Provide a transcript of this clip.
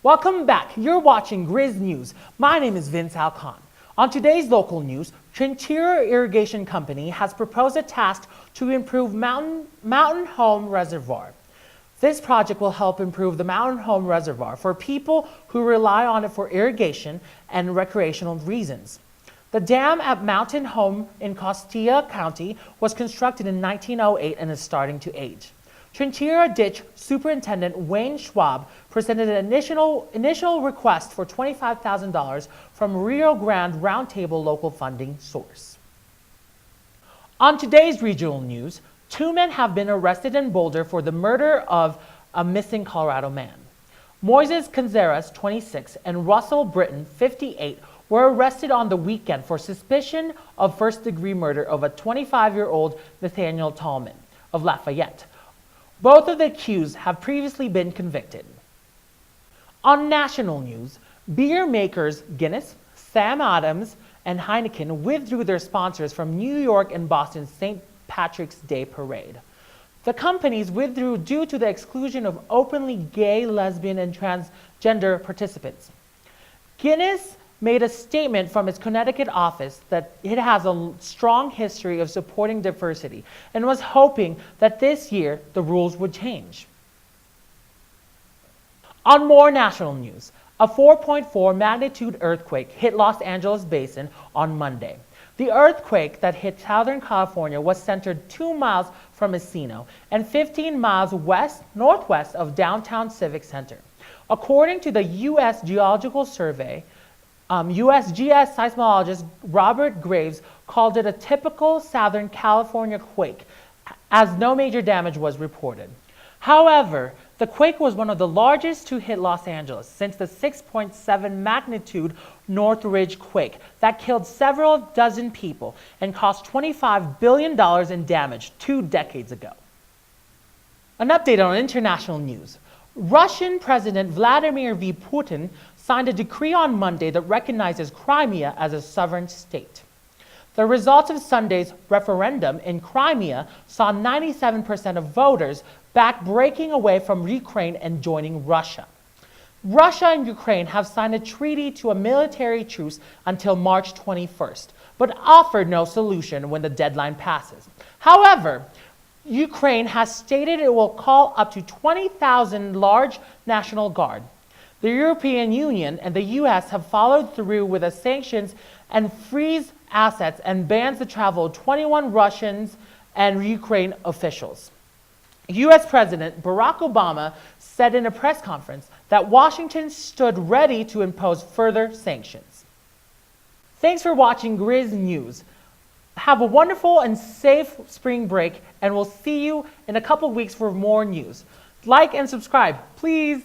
Welcome back. You're watching Grzz News. My name is Vince Alcon. On today's local news, Trinchera Irrigation Company has proposed a task to improve Mountain Home Reservoir. This project will help improve the Mountain Home Reservoir for people who rely on it for irrigation and recreational reasons. The dam at Mountain Home in Costilla County was constructed in 1908 and is starting to age. Trinchera Ditch Superintendent Wayne Schwab presented an initial request for $25,000 from Rio Grande Roundtable local funding source. On today's regional news, 2 men have been arrested in Boulder for the murder of a missing Colorado man. Moises Canzares, 26, and Russell Britton, 58, were arrested on the weekend for suspicion of first-degree murder of a 25-year-old Nathaniel Tallman of Lafayette. Both of the accused have previously been convicted. On national news, beer makers Guinness, Sam Adams, and Heineken withdrew their sponsors from New York and Boston's St. Patrick's Day Parade. The companies withdrew due to the exclusion of openly gay, lesbian, and transgender participants. Guinness made a statement from its Connecticut office that it has a strong history of supporting diversity and was hoping that this year the rules would change. On more national news, a 4.4 magnitude earthquake hit Los Angeles Basin on Monday. The earthquake that hit Southern California was centered 2 miles from Encino and 15 miles northwest of downtown Civic Center. According to the U.S. Geological Survey, USGS seismologist Robert Graves called it a typical Southern California quake, as no major damage was reported. However, the quake was one of the largest to hit Los Angeles since the 6.7 magnitude Northridge quake that killed several dozen people and cost $25 billion in damage 2 decades ago. An update on international news. Russian President Vladimir V. Putin signed a decree on Monday that recognizes Crimea as a sovereign state. The results of Sunday's referendum in Crimea saw 97% of voters back breaking away from Ukraine and joining Russia. Russia and Ukraine have signed a treaty to a military truce until March 21st, but offered no solution when the deadline passes. However, Ukraine has stated it will call up to 20,000 large National Guard. The European Union and the U.S. have followed through with the sanctions and freeze assets and bans the travel of 21 Russians and Ukraine officials. U.S. President Barack Obama said in a press conference that Washington stood ready to impose further sanctions. Thanks for watching Grzz News. Have a wonderful and safe spring break, and we'll see you in a couple weeks for more news. Like and subscribe, please.